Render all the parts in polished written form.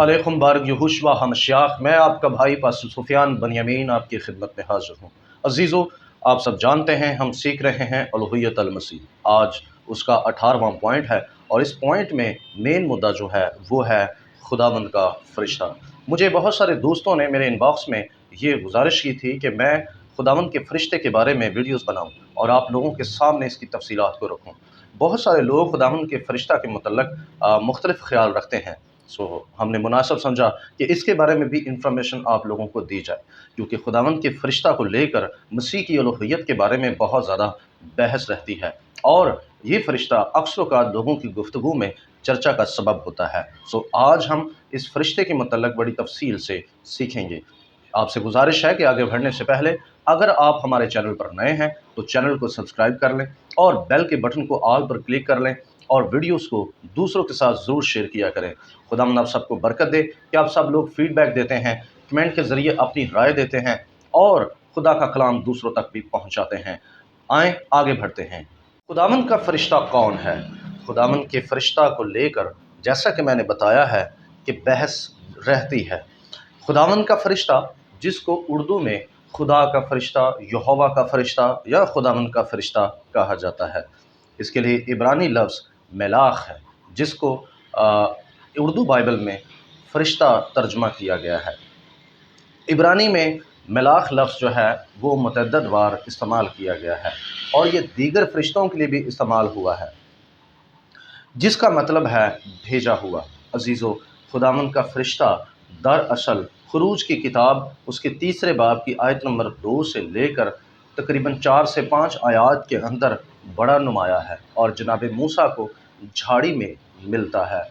अलैकुम बारक यहुशवा हमशाख। मैं आपका भाई पास्टर सुफियान बनियामीन आपकी खिदमत में हाजिर हूँ। अजीज़ों, आप सब जानते हैं हम सीख रहे हैं अलूहियत अल मसीह। आज उसका 18वां पॉइंट है और इस पॉइंट में मेन मुद्दा जो है वो है खुदावंद का फ़रिश्ता। मुझे बहुत सारे दोस्तों ने मेरे इनबॉक्स में ये गुजारिश की थी कि मैं खुदावंद के फ़रिश्ते के बारे में वीडियोज़ बनाऊँ और आप लोगों के सामने इसकी तफसीलात को रखूँ। बहुत सारे लोग खुदावंद के फ़रिश्ता के मतलब मुख्तलिफ़ ख्याल रखते हैं। हमने मुनासिब समझा कि इसके बारे में भी इंफॉर्मेशन आप लोगों को दी जाए, क्योंकि खुदावंद के फ़रिश्ता को लेकर मसीह की अलूहियत के बारे में बहुत ज़्यादा बहस रहती है और ये फ़रिश्ता अक्सर औक़ात लोगों की गुफ्तगू में चर्चा का सबब होता है। आज हम इस फ़रिश्ते के मतलब बड़ी तफसील से सीखेंगे। आपसे गुजारिश है कि आगे बढ़ने से पहले अगर आप हमारे चैनल पर नए हैं तो चैनल को सब्सक्राइब कर लें और बेल के बटन को ऑल पर क्लिक कर लें और वीडियोस को दूसरों के साथ ज़रूर शेयर किया करें। खुदावंद आप सबको बरकत दे कि आप सब लोग फीडबैक देते हैं, कमेंट के ज़रिए अपनी राय देते हैं और खुदा का कलाम दूसरों तक भी पहुंचाते हैं। आएँ आगे बढ़ते हैं। खुदावंद का फ़रिश्ता कौन है? खुदावंद के फ़रिश्ता को लेकर जैसा कि मैंने बताया है कि बहस रहती है। खुदावंद का फ़रिश्ता, जिसको उर्दू में खुदा का फ़रिश्ता, यहोवा का फ़रिश्ता या खुदावंद का फ़रिश्ता कहा जाता है, इसके लिए इब्रानी लफ्ज़ मेलाख है, जिसको उर्दू बाइबल में फ़रिश्ता तर्जमा किया गया है। इब्रानी में मेलाख लफ्ज़ जो है वो मुतअद्दिद बार इस्तेमाल किया गया है और ये दीगर फ़रिश्तों के लिए भी इस्तेमाल हुआ है, जिसका मतलब है भेजा हुआ। अजीज़ों, खुदावंद का फ़रिश्ता दरअसल खुरूज की किताब उसके 3 बाब की आयत नंबर 2 से लेकर तकरीबन 4 से 5 आयात के अंदर बड़ा नुमाया है और जनाब मूसा को झाड़ी में मिलता है।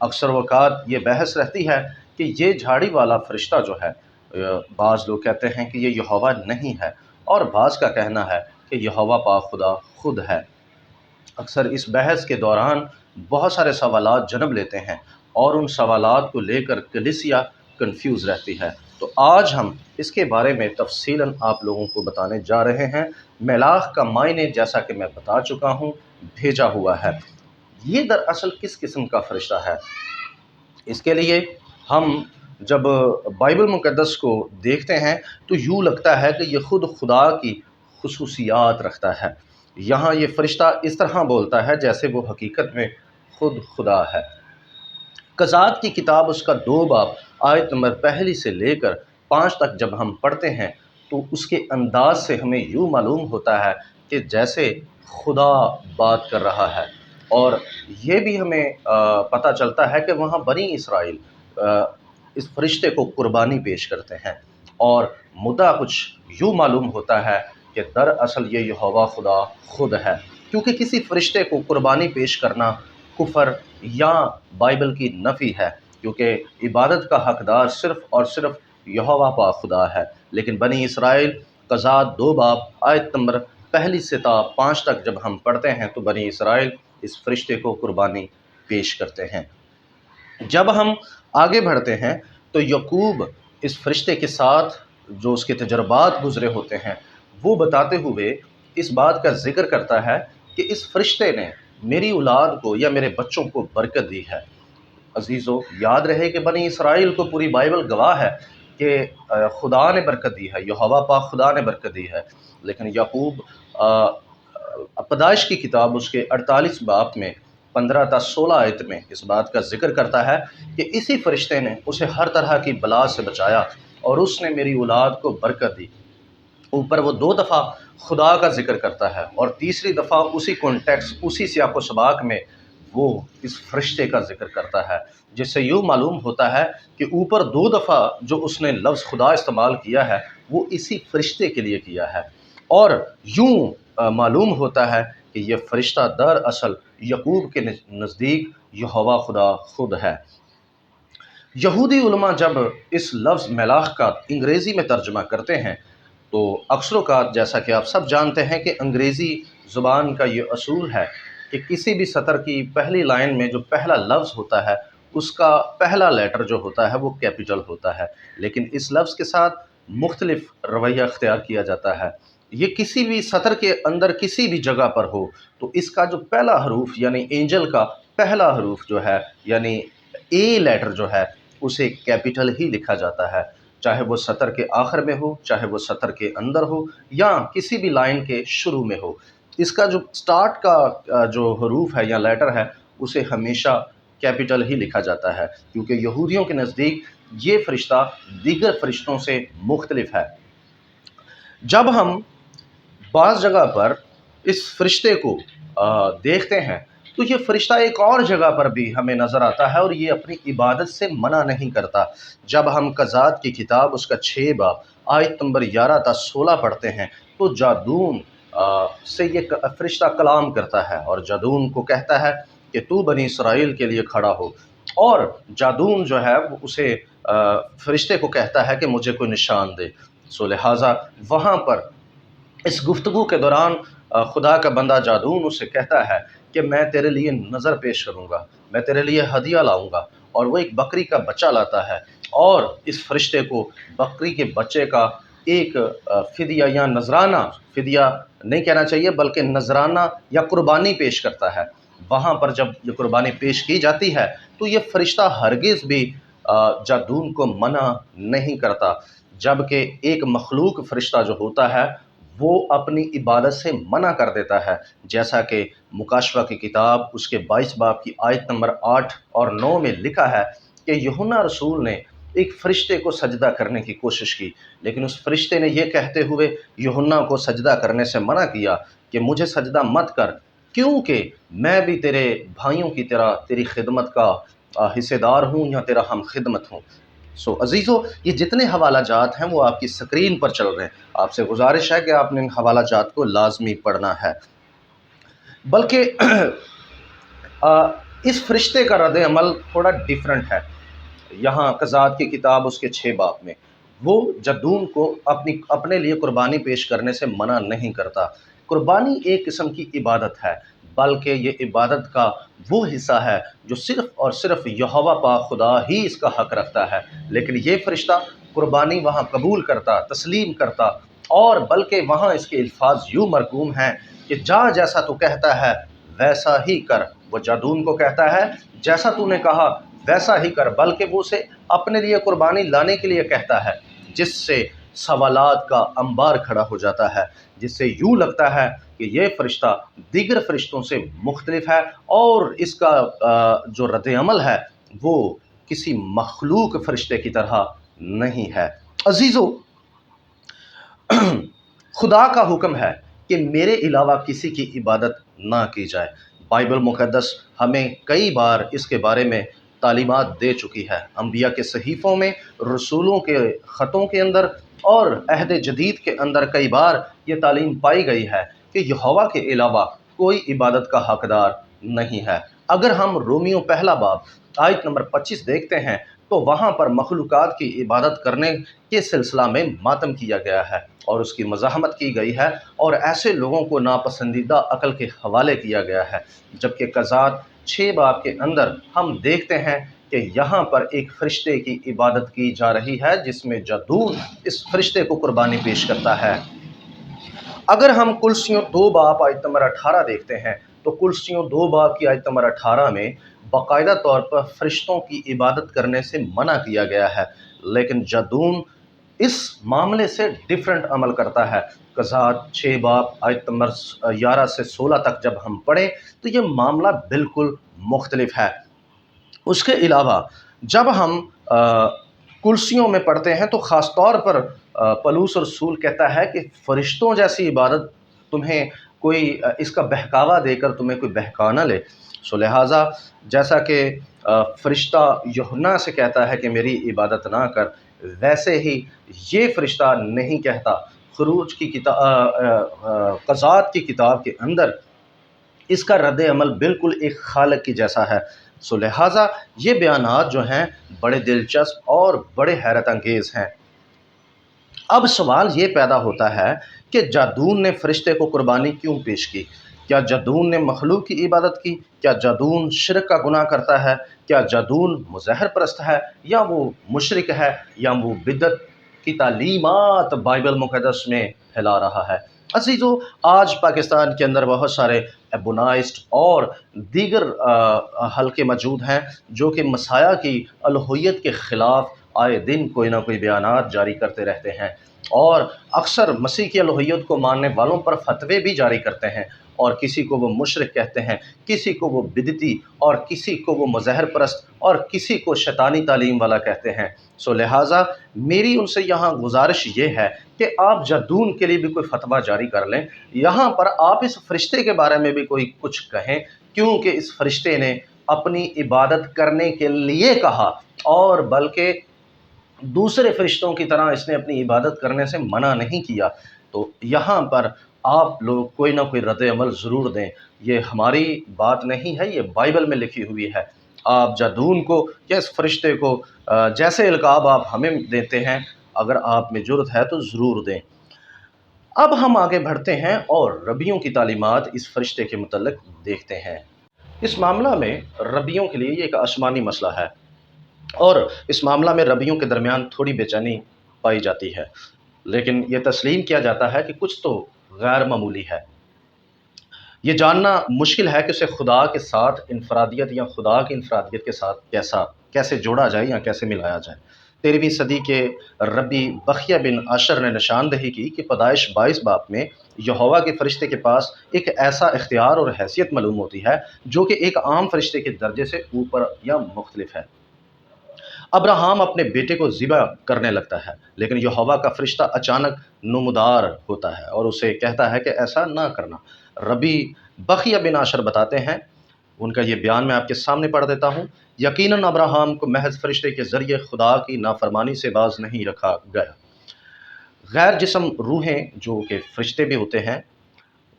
अक्सर वक़ात ये बहस रहती है कि ये झाड़ी वाला फ़रिश्ता जो है, बाज़ लोग कहते हैं कि ये यहोवा नहीं है और बाज़ का कहना है कि यहोवा पाक खुदा खुद है। अक्सर इस बहस के दौरान बहुत सारे सवालात जन्म लेते हैं और उन सवालात को लेकर कलीसिया कंफ्यूज रहती है। तो आज हम इसके बारे में तफसीलन आप लोगों को बताने जा रहे हैं। मेलाख का मायने जैसा कि मैं बता चुका हूँ, भेजा हुआ है। ये दरअसल किस किस्म का फ़रिश्ता है? इसके लिए हम जब बाइबल मुक़द्दस को देखते हैं तो यूँ लगता है कि ये ख़ुद खुदा की खुसूसियात रखता है। यहाँ ये फ़रिश्ता इस तरह बोलता है जैसे वो हकीकत में खुद खुदा है। क़ज़ात की किताब उसका 2 बाब आयत नंबर 1 से लेकर 5 तक जब हम पढ़ते हैं तो उसके अंदाज़ से हमें यूँ मालूम होता है कि जैसे खुदा बात कर रहा है और ये भी हमें पता चलता है कि वहाँ बनी इसराइल इस फ़रिश्ते को कुर्बानी पेश करते हैं और मुद्दा कुछ यूँ मालूम होता है कि दरअसल ये यहोवा खुदा खुद है, क्योंकि किसी फ़रिश्ते को कुर्बानी पेश करना कुफ़र या बाइबल की नफ़ी है, क्योंकि इबादत का हकदार सिर्फ़ और सिर्फ़ यहोवा पाक खुदा है। लेकिन बनी इसराइल क़ज़ात 2 बाब आयत नंबर 1 से 5 तक जब हम पढ़ते हैं तो बनी इसराइल इस फ़रिश्ते को कुर्बानी पेश करते हैं। जब हम आगे बढ़ते हैं तो याकूब इस फ़रिश्ते के साथ जो उसके तजर्बात गुज़रे होते हैं वो बताते हुए इस बात का ज़िक्र करता है कि इस फ़रिश्ते ने मेरी औलाद को या मेरे बच्चों को बरकत दी है। अजीज़ों, याद रहे कि बनी इसराइल को पूरी बाइबल गवाह है कि खुदा ने बरकत दी है, यहोवा पाक खुदा ने बरकत दी है। लेकिन याकूब पैदाइश की किताब उसके 48 बाब में 15 ta 16 आयत में इस बात का ज़िक्र करता है कि इसी फ़रिश्ते ने उसे हर तरह की बला से बचाया और उसने मेरी औलाद को बरकत दी। ऊपर वो 2 दफ़ा खुदा का ज़िक्र करता है और तीसरी दफ़ा उसी कॉन्टेक्स्ट उसी सियाक़ व सबाक़ में वो इस फ़रिश्ते का ज़िक्र करता है, जिससे यूँ मालूम होता है कि ऊपर 2 दफ़ा जो उसने लफ्ज़ खुदा इस्तेमाल किया है वो इसी फ़रिश्ते के लिए किया है और यूँ मालूम होता है कि ये फ़रिश्ता दरअसल याकूब के नज़दीक यहोवा खुदा खुद है। यहूदी उलमा जब इस लफ्ज़ मेलाख का अंग्रेज़ी में तर्जुमा करते हैं तो अक्सर औक़ात जैसा कि आप सब जानते हैं कि अंग्रेज़ी ज़ुबान का ये असूल है कि किसी भी सतर की पहली लाइन में जो पहला लफ्ज़ होता है उसका पहला लेटर जो होता है वो कैपिटल होता है, लेकिन इस लफ्ज़ के साथ मुख्तलिफ़ रवैया अख्तियार किया जाता है। ये किसी भी सतर के अंदर किसी भी जगह पर हो तो इसका जो पहला हरूफ यानी एंजल का पहला हरूफ जो है यानी ए लेटर जो है اسے کیپٹل ہی لکھا جاتا ہے، چاہے وہ سطر کے آخر میں ہو، چاہے وہ سطر کے اندر ہو، یا کسی بھی لائن کے شروع میں ہو۔ اس کا جو سٹارٹ کا جو حروف ہے یا لیٹر ہے اسے ہمیشہ کیپٹل ہی لکھا جاتا ہے، کیونکہ یہودیوں کے نزدیک یہ فرشتہ دیگر فرشتوں سے مختلف ہے۔ جب ہم بعض جگہ پر اس فرشتے کو دیکھتے ہیں تو یہ فرشتہ ایک اور جگہ پر بھی ہمیں نظر آتا ہے اور یہ اپنی عبادت سے منع نہیں کرتا۔ جب ہم قضات کی کتاب اس کا 6 باب آیت نمبر 11 تا 16 پڑھتے ہیں تو جادون سے یہ فرشتہ کلام کرتا ہے اور جادون کو کہتا ہے کہ تو بنی اسرائیل کے لیے کھڑا ہو، اور جادون جو ہے وہ اسے فرشتے کو کہتا ہے کہ مجھے کوئی نشان دے۔ سو لہٰذا وہاں پر اس گفتگو کے دوران خدا کا بندہ جادون اسے کہتا ہے کہ میں تیرے لیے نظر پیش کروں گا، میں تیرے لیے ہدیہ لاؤں گا، اور وہ ایک بکری کا بچہ لاتا ہے اور اس فرشتے کو بکری کے بچے کا ایک فدیہ یا نذرانہ، فدیہ نہیں کہنا چاہیے بلکہ نذرانہ یا قربانی پیش کرتا ہے۔ وہاں پر جب یہ قربانی پیش کی جاتی ہے تو یہ فرشتہ ہرگز بھی جادون کو منع نہیں کرتا، جبکہ ایک مخلوق فرشتہ جو ہوتا ہے وہ اپنی عبادت سے منع کر دیتا ہے، جیسا کہ مکاشفہ کی کتاب اس کے 22 باب کی آیت نمبر 8 اور 9 میں لکھا ہے کہ یوحنا رسول نے ایک فرشتے کو سجدہ کرنے کی کوشش کی، لیکن اس فرشتے نے یہ کہتے ہوئے یوحنا کو سجدہ کرنے سے منع کیا کہ مجھے سجدہ مت کر، کیونکہ میں بھی تیرے بھائیوں کی طرح تیری خدمت کا حصے دار ہوں یا تیرا ہم خدمت ہوں۔ سو عزیزو، یہ جتنے حوالہ جات ہیں وہ آپ کی سکرین پر چل رہے ہیں، آپ سے گزارش ہے کہ آپ نے ان حوالہ جات کو لازمی پڑھنا ہے۔ بلکہ اس فرشتے کا رد عمل تھوڑا ڈیفرنٹ ہے۔ یہاں قضات کی کتاب اس کے 6 باب میں وہ جادون کو اپنے لیے قربانی پیش کرنے سے منع نہیں کرتا۔ قربانی ایک قسم کی عبادت ہے، بلکہ یہ عبادت کا وہ حصہ ہے جو صرف اور صرف یہوہ پاک خدا ہی اس کا حق رکھتا ہے، لیکن یہ فرشتہ قربانی وہاں قبول کرتا، تسلیم کرتا، اور بلکہ وہاں اس کے الفاظ یوں مرقوم ہیں کہ جا جیسا تو کہتا ہے ویسا ہی کر۔ وہ جادون کو کہتا ہے جیسا تو نے کہا ویسا ہی کر، بلکہ وہ اسے اپنے لیے قربانی لانے کے لیے کہتا ہے، جس سے سوالات کا انبار کھڑا ہو جاتا ہے، جس سے یوں لگتا ہے کہ یہ فرشتہ دیگر فرشتوں سے مختلف ہے اور اس کا جو رد عمل ہے وہ کسی مخلوق فرشتے کی طرح نہیں ہے۔ عزیزو، خدا کا حکم ہے کہ میرے علاوہ کسی کی عبادت نہ کی جائے۔ بائبل مقدس ہمیں کئی بار اس کے بارے میں تعلیمات دے چکی ہے، انبیاء کے صحیفوں میں، رسولوں کے خطوں کے اندر اور عہد جدید کے اندر کئی بار یہ تعلیم پائی گئی ہے کہ یہوہ کے علاوہ کوئی عبادت کا حقدار نہیں ہے۔ اگر ہم رومیو 1 باب آیت نمبر 25 دیکھتے ہیں تو وہاں پر مخلوقات کی عبادت کرنے کے سلسلہ میں ماتم کیا گیا ہے اور اس کی مزاحمت کی گئی ہے، اور ایسے لوگوں کو ناپسندیدہ عقل کے حوالے کیا گیا ہے، جبکہ قضات 6 باب کے اندر ہم دیکھتے ہیں کہ یہاں پر ایک فرشتے کی عبادت کی جا رہی ہے جس میں جادون اس فرشتے کو قربانی پیش کرتا ہے۔ اگر ہم کلسیوں 2 باب آیت نمبر 18 دیکھتے ہیں تو کلسیوں 2 باب کی آیت نمبر 18 میں باقاعدہ طور پر فرشتوں کی عبادت کرنے سے منع کیا گیا ہے، لیکن جادون اس معاملے سے ڈیفرنٹ عمل کرتا ہے۔ قضات 6 باب آیت نمبر 11 سے 16 تک جب ہم پڑھیں تو یہ معاملہ بالکل مختلف ہے۔ اس کے علاوہ جب ہم کلسیوں میں پڑھتے ہیں تو خاص طور پر پولس رسول کہتا ہے کہ فرشتوں جیسی عبادت تمہیں کوئی اس کا بہکاوا دے کر تمہیں کوئی بہکا نہ لے۔ سو لہٰذا جیسا کہ فرشتہ یوحنا سے کہتا ہے کہ میری عبادت نہ کر، ویسے ہی یہ فرشتہ نہیں کہتا۔ خروج کی کتاب، قضات کی کتاب کے اندر اس کا رد عمل بالکل ایک خالق کی جیسا ہے۔ سو لہٰذا یہ بیانات جو ہیں بڑے دلچسپ اور بڑے حیرت انگیز ہیں۔ اب سوال یہ پیدا ہوتا ہے کہ جادون نے فرشتے کو قربانی کیوں پیش کی؟ کیا جادون نے مخلوق کی عبادت کی؟ کیا جادون شرک کا گناہ کرتا ہے؟ کیا جادون مظہر پرست ہے، یا وہ مشرک ہے، یا وہ بدعت کی تعلیمات بائبل مقدس میں پھیلا رہا ہے؟ अजीज़ों, आज पाकिस्तान के अंदर बहुत सारे एबोनाइस्ट और दीगर हलके मौजूद हैं जो कि मसाया की अलहुइयत के ख़िलाफ़ आए दिन कोई ना कोई बयानात जारी करते रहते हैं और अक्सर मसीह की अलहुइयत को मानने वालों पर फतवे भी जारी करते हैं और किसी को वो मुशरिक कहते हैं, किसी को वो बिदती और किसी को वो मज़हर परस्त और किसी को शैतानी तालीम वाला कहते हैं। सो लिहाजा मेरी उनसे यहाँ गुजारिश ये है कि आप जदून के लिए भी कोई फतवा जारी कर लें, यहाँ पर आप इस फरिश्ते के बारे में भी कोई कुछ कहें, क्योंकि इस फरिश्ते ने अपनी इबादत करने के लिए कहा और बल्कि दूसरे फरिश्तों की तरह इसने अपनी इबादत करने से मना नहीं किया। तो यहाँ पर आप लोग कोई ना कोई रद्द अमल ज़रूर दें। ये हमारी बात नहीं है, ये बाइबल में लिखी हुई है। आप जदून को या इस फरिश्ते को जैसे इल्क़ाब आप हमें देते हैं, अगर आप में जुर्त है तो ज़रूर दें। अब हम आगे बढ़ते हैं और रबियों की तालीमात इस फरिश्ते के मुतल्लिक़ देखते हैं। इस मामला में रबियों के लिए ये एक आसमानी मसला है और इस मामला में रबियों के दरमियान थोड़ी बेचैनी पाई जाती है, लेकिन ये तस्लीम किया जाता है कि कुछ तो गैर मामूली है। ये जानना मुश्किल है कि उसे खुदा के साथ इनफरादियत या खुदा की इनफरादियत के साथ कैसे जोड़ा जाए या कैसे मिलाया जाए। 13वीं सदी के रबी बखिया बिन आशर ने निशानदही की कि पैदाइश 22 बाब में यहोवा के फरिश्ते के पास एक ऐसा इख्तियार और हैसियत मालूम होती है जो कि एक आम फरिश्ते के दर्जे से ऊपर या मुख्तलिफ है। अब्राहम अपने बेटे को ज़िबा करने लगता है, लेकिन यहोवा का फरिश्ता अचानक नुमदार होता है और उसे कहता है कि ऐसा ना करना। रबी बखिया बिन आशर बताते हैं, उनका ये बयान मैं आपके सामने पढ़ देता हूँ। यकीनन अब्राहम को महज फरिश्ते के ज़रिए खुदा की नाफरमानी से बाज नहीं रखा गया। गैर जिस्म रूहें जो कि फरिश्ते भी होते हैं,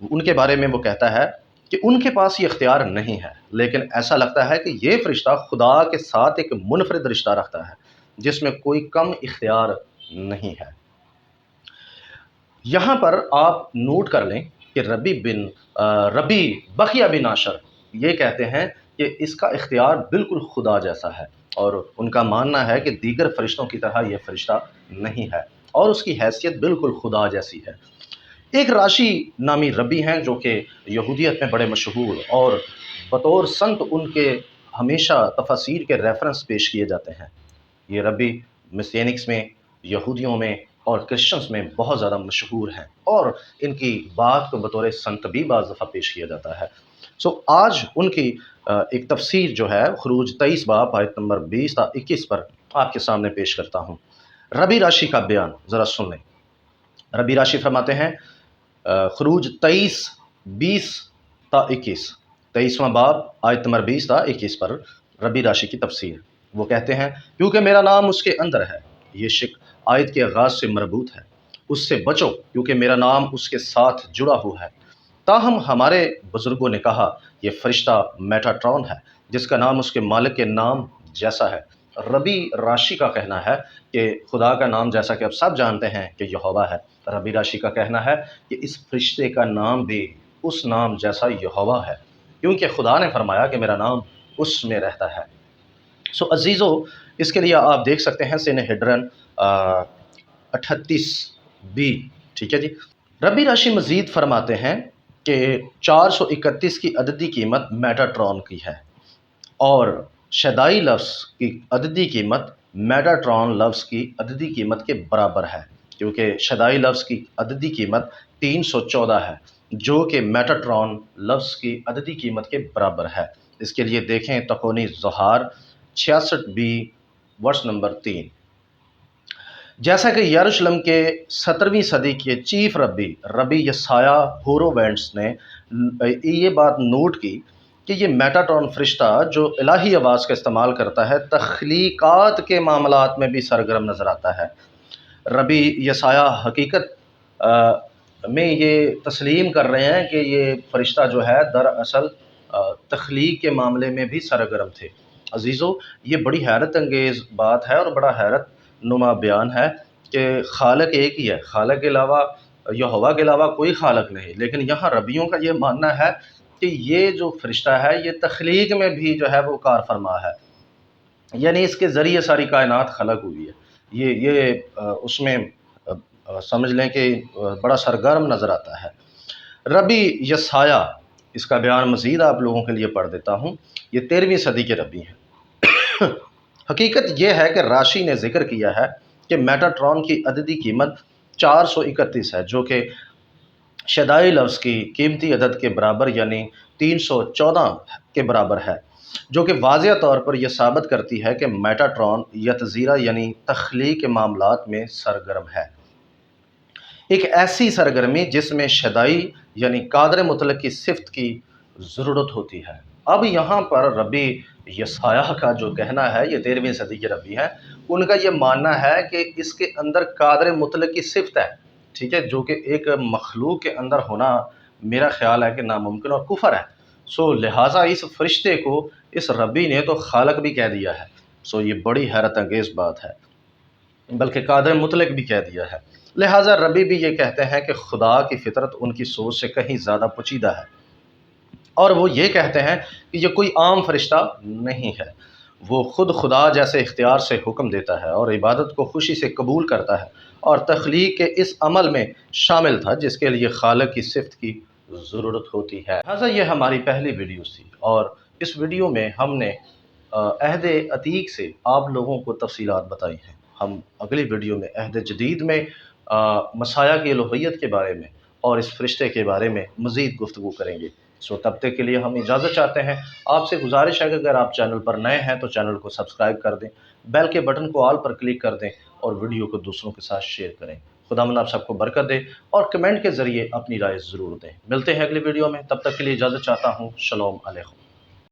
उनके बारे में वो कहता है कि उनके पास ये इख्तियार नहीं है, लेकिन ऐसा लगता है कि ये फरिश्ता खुदा के साथ एक मुनफरिद रिश्ता रखता है जिसमें कोई कम इख्तियार नहीं है। यहाँ पर आप नोट कर लें कि रबी बखिया बिन आशर ये कहते हैं कि इसका इख्तियार बिल्कुल खुदा जैसा है और उनका मानना है कि दीगर फरिश्तों की तरह ये फरिश्ता नहीं है और उसकी हैसियत बिल्कुल खुदा जैसी है। एक राशि नामी रबी हैं जो कि यहूदियत में बड़े मशहूर और बतौर संत उनके हमेशा तफसीर के रेफरेंस पेश किए जाते हैं। ये रबी मिसियनिक्स में, यहूदियों में और क्रिश्चियंस में बहुत ज़्यादा मशहूर हैं और इनकी बात को बतौर संत भी बाज़ दफ़ा पेश किया जाता है। सो आज उनकी एक तफसीर जो है खुरूज 23 बाब आयत नंबर 20 ता 21 पर आपके सामने पेश करता हूँ। रबी राशि का बयान ज़रा सुन लें। रबी राशि फरमाते हैं खुरूज 23 20 ता 21, 23वां बाब आयत नंबर 20 ता 21 पर रबी राशि की तफसीर। वो कहते हैं, क्योंकि मेरा नाम उसके अंदर है। ये शिक आयत के आगाज़ से मरबूत है। उससे बचो क्योंकि मेरा नाम उसके साथ जुड़ा हुआ है। ताहम हमारे बुज़ुर्गों ने कहा, यह फरिश्ता मेटाट्रॉन है जिसका नाम उसके मालिक के नाम जैसा है। रबी राशि का कहना है कि खुदा का नाम, जैसा कि आप सब जानते हैं, कि यहोवा है। रबी राशि का कहना है कि इस फरिश्ते का नाम भी उस नाम जैसा यहोवा है, क्योंकि खुदा ने फरमाया कि मेरा नाम उसमें रहता है। सो अजीज़ों, इसके लिए आप देख सकते हैं सिनहेड्रन 38b, ठीक है जी। रबी राशि मज़ीद फरमाते हैं कि 431 की अददी कीमत मेटाट्रॉन की है और शदाई लफ्ज़ की अददी कीमत मेटाट्रॉन लफ्ज़ की अददी कीमत के बराबर है, क्योंकि शदाई लफ्ज़ की अददी कीमत 314 है जो कि मेटाट्रॉन लफ्ज़ की अददी कीमत के बराबर है। इसके लिए देखें तकोनी ज़ोहार 66b वर्स नंबर 3। जैसा कि यरूशलेम के 17वीं सदी के चीफ रबी यसाया होरोवेंट्स ने ये बात नोट की कि ये मेटाट्रॉन फरिश्ता जो इलाही आवाज़ का इस्तेमाल करता है, तख्लीकात के मामलात में भी सरगर्म नज़र आता है। रबी यसाया हकीकत में ये तस्लीम कर रहे हैं कि ये फरिश्ता जो है दरअसल तख्लीक के मामले में भी सरगर्म थे। अजीज़ों, ये बड़ी हैरत अंगेज़ बात है और बड़ा हैरत नुमा बयान है कि खालक एक ही है, खालक के अलावा, यहोवा के अलावा कोई खालक नहीं। लेकिन यहाँ रबियों का ये मानना है कि ये जो फरिश्ता है ये तख्लीक में भी जो है वो कार फरमा है, यानी इसके ज़रिए सारी कायनात खलक हुई है। ये उसमें समझ लें कि बड़ा सरगर्म नज़र आता है। रबी यसाया, इसका बयान मज़ीद आप लोगों के लिए पढ़ देता हूँ। ये 13वीं सदी के रबी हैं। हकीकत यह है कि राशि ने ज़िक्र किया है कि मेटाट्रॉन की अददी कीमत 431 है, जो कि शदाई लफ्ज़ की कीमती अदद के बराबर यानी 314 के बराबर है, जो कि वाज़िया तौर पर यह साबित करती है कि मेटाट्रॉन यतज़ीरा यानी तख्लीक के मामलात में सरगर्म है। एक ऐसी सरगर्मी जिसमें शदाई यानी कादर मुतलक की सिफ्त की ज़रूरत होती है। अब यहाँ पर रबी यसाया का जो कहना है, ये 13वीं सदी के रबी हैं, उनका ये मानना है कि इसके अंदर कादर मुतलक की सिफ्त है, ठीक है, जो कि एक मखलूक के अंदर होना मेरा ख्याल है कि नामुमकिन और कुफर है। सो लिहाजा इस फरिश्ते को इस रबी ने तो खालक भी कह दिया है। सो ये बड़ी हैरत अंगेज़ बात है, बल्कि कादर मुतलक भी कह दिया है। लिहाजा रबी भी ये कहते हैं कि खुदा की फितरत उनकी सोच से कहीं ज़्यादा पोचीदा है, और वो ये कहते हैं कि ये कोई आम फरिश्ता नहीं है। वो खुद खुदा जैसे इख्तियार से हुक्म देता है और इबादत को खुशी से कबूल करता है, और तख्लीक के इस अमल में शामिल था जिसके लिए खालिक की सिफ्त की ज़रूरत होती है। लिहाजा ये हमारी पहली वीडियो थी, और इस वीडियो में हमने अहद अतीक से आप लोगों को तफसीलात बताई हैं। हम अगली वीडियो में अहद जदीद में मसाया की एलोहियत के बारे में और इस फरिश्ते के बारे में मज़ीद गुफ्तगू करेंगे। सो तब तक के लिए हम इजाज़त चाहते हैं। आपसे गुजारिश है कि अगर आप चैनल पर नए हैं तो चैनल को सब्सक्राइब कर दें, बेल के बटन को ऑल पर क्लिक कर दें और वीडियो को दूसरों के साथ शेयर करें। खुदावंद आप सबको बरकत दे, और कमेंट के ज़रिए अपनी राय ज़रूर दें। मिलते हैं अगली वीडियो में, तब तक के लिए इजाज़त चाहता हूँ। शलोम अलैकुम।